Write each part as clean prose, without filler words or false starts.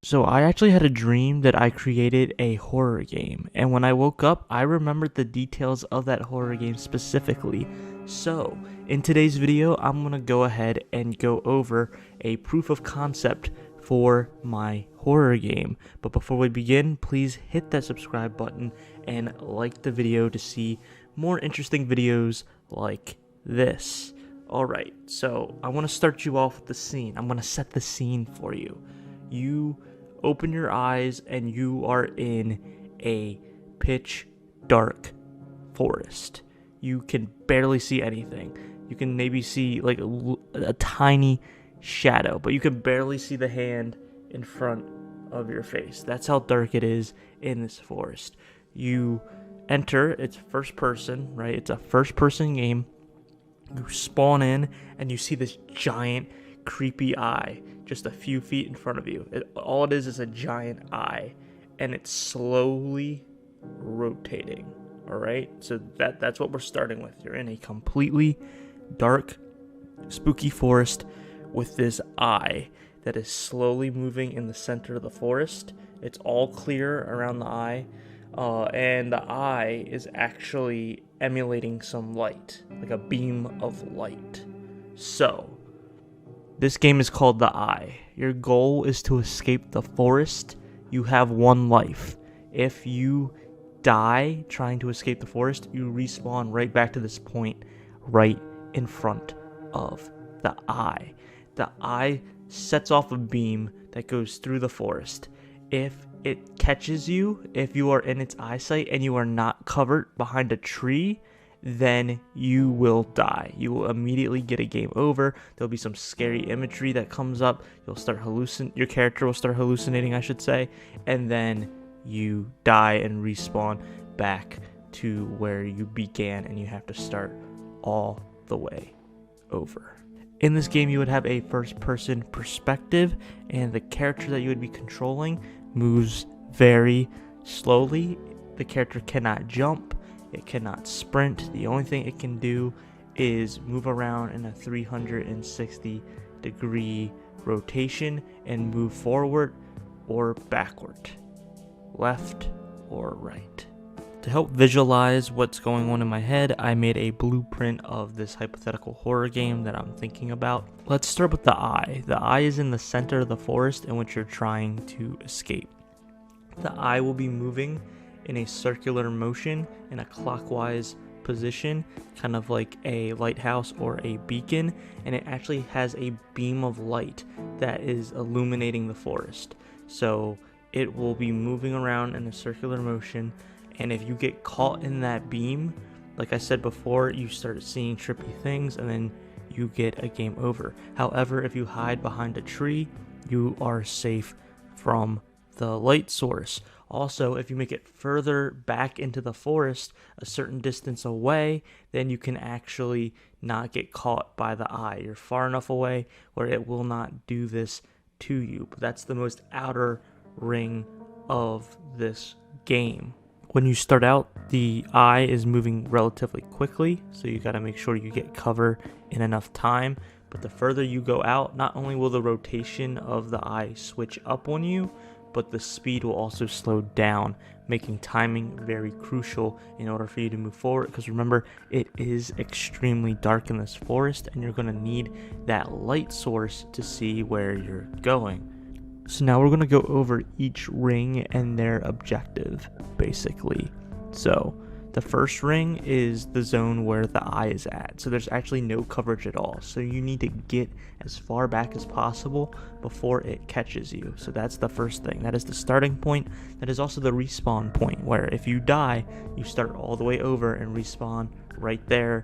So I actually had a dream that I created a horror game, and when I woke up, I remembered the details of that horror game specifically. So, in today's video, I'm gonna go ahead and go over a proof of concept for my horror game. But before we begin, please hit that subscribe button and like the video to see more interesting videos like this. Alright, so I want to start you off with the scene. I'm gonna set the scene for you. You open your eyes and you are in a pitch dark forest. You can barely see anything. You can maybe see like a tiny shadow, but you can barely see the hand in front of your face. That's how dark it is in this forest. You enter, it's first person, right? It's a first person game. You spawn in and you see this giant creepy eye just a few feet in front of you. All it is a giant eye, and it's slowly rotating. All right, so that's what we're starting with. You're in a completely dark, spooky forest with this eye that is slowly moving in the center of the forest. It's all clear around the eye, and the eye is actually emulating some light, like a beam of light. So this game is called The Eye. Your goal is to escape the forest. You have one life. If you die trying to escape the forest, you respawn right back to this point right in front of the eye. The eye sets off a beam that goes through the forest. If it catches you, if you are in its eyesight and you are not covered behind a tree, then you will die. You will immediately get a game over. There'll be some scary imagery that comes up. You'll start your character will start hallucinating, I should say, and then you die and respawn back to where you began, and you have to start all the way over. In this game, you would have a first-person perspective, and the character that you would be controlling moves very slowly. The character cannot jump. It cannot sprint. The only thing it can do is move around in a 360-degree rotation and move forward or backward, left or right. To help visualize what's going on in my head, I made a blueprint of this hypothetical horror game that I'm thinking about. Let's start with the eye. The eye is in the center of the forest in which you're trying to escape. The eye will be moving in a circular motion in a clockwise position, kind of like a lighthouse or a beacon, and it actually has a beam of light that is illuminating the forest. So it will be moving around in a circular motion, and if you get caught in that beam, like I said before, you start seeing trippy things and then you get a game over. However, if you hide behind a tree, you are safe from the light source. Also, if you make it further back into the forest, a certain distance away, then you can actually not get caught by the eye. You're far enough away where it will not do this to you. But that's the most outer ring of this game. When you start out, the eye is moving relatively quickly, so you got to make sure you get cover in enough time. But the further you go out, not only will the rotation of the eye switch up on you, but the speed will also slow down, making timing very crucial in order for you to move forward. Because remember, it is extremely dark in this forest, and you're going to need that light source to see where you're going. So now we're going to go over each ring and their objective, basically. So the first ring is the zone where the eye is at. So there's actually no coverage at all. So you need to get as far back as possible before it catches you. So that's the first thing. That is the starting point. That is also the respawn point, where if you die, you start all the way over and respawn right there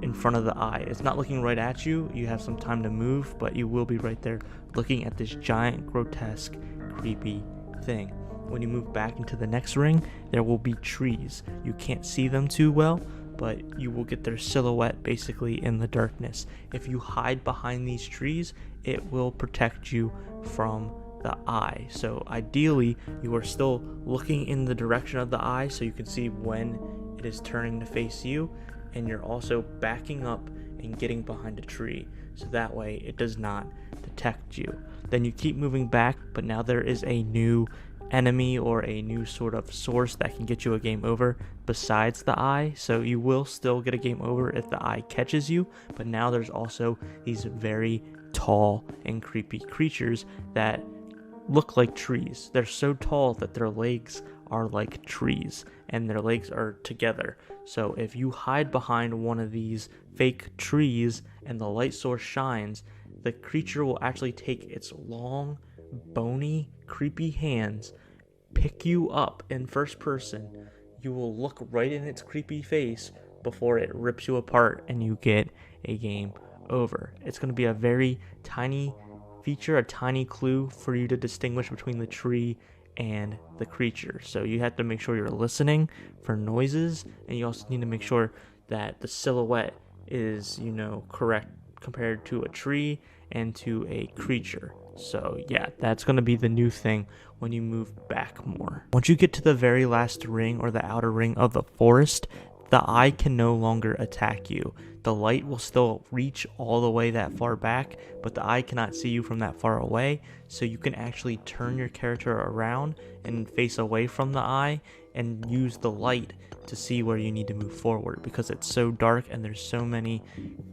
in front of the eye. It's not looking right at you. You have some time to move, but you will be right there looking at this giant, grotesque, creepy thing. When you move back into the next ring, there will be trees. You can't see them too well, but you will get their silhouette basically in the darkness. If you hide behind these trees, it will protect you from the eye. So ideally, you are still looking in the direction of the eye so you can see when it is turning to face you, and you're also backing up and getting behind a tree, so that way it does not detect you. Then you keep moving back, but now there is a new enemy or a new sort of source that can get you a game over besides the eye. So you will still get a game over if the eye catches you, but now there's also these very tall and creepy creatures that look like trees. They're so tall that their legs are like trees and their legs are together. So if you hide behind one of these fake trees and the light source shines, the creature will actually take its long, bony, creepy hands, pick you up in first person. You will look right in its creepy face before it rips you apart and you get a game over. It's going to be a very tiny feature, a tiny clue for you to distinguish between the tree and the creature. So you have to make sure you're listening for noises, and you also need to make sure that the silhouette is, correct compared to a tree and to a creature. So yeah, that's going to be the new thing when you move back more. Once you get to the very last ring or the outer ring of the forest, the eye can no longer attack you. The light will still reach all the way that far back, but the eye cannot see you from that far away, so you can actually turn your character around and face away from the eye and use the light to see where you need to move forward, because it's so dark and there's so many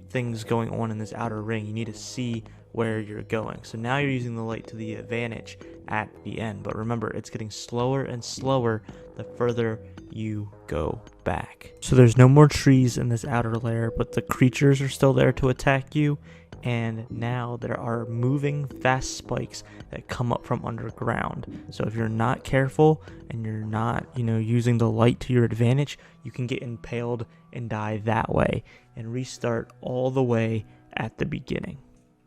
things going on in this outer ring. You need to see where you're going. So now you're using the light to the advantage at the end, but remember, it's getting slower and slower the further you go back. So there's no more trees in this outer layer, but the creatures are still there to attack you, and now there are moving fast spikes that come up from underground. So if you're not careful and you're not, using the light to your advantage, you can get impaled and die that way and restart all the way at the beginning.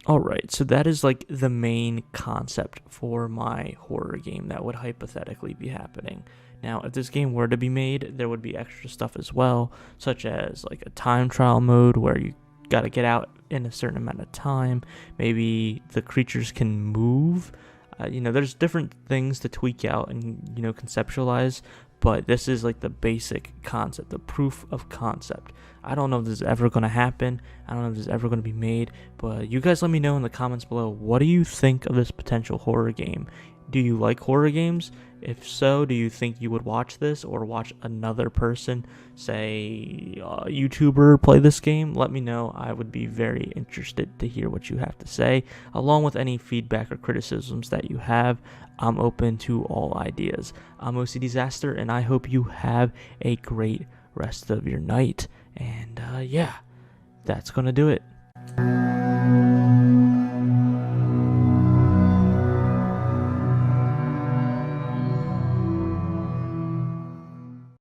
Alright, so that is like the main concept for my horror game that would hypothetically be happening. Now, if this game were to be made, there would be extra stuff as well, such as like a time trial mode where you gotta get out in a certain amount of time. Maybe the creatures can move. There's different things to tweak out and, conceptualize, but this is like the basic concept, the proof of concept. I don't know if this is ever going to happen. I don't know if this is ever going to be made, but you guys let me know in the comments below, what do you think of this potential horror game? Do you like horror games? If so, do you think you would watch this or watch another person, say a YouTuber, play this game? Let me know. I would be very interested to hear what you have to say, along with any feedback or criticisms that you have. I'm open to all ideas. I'm OCDsaster, and I hope you have a great rest of your night. And yeah, that's going to do it.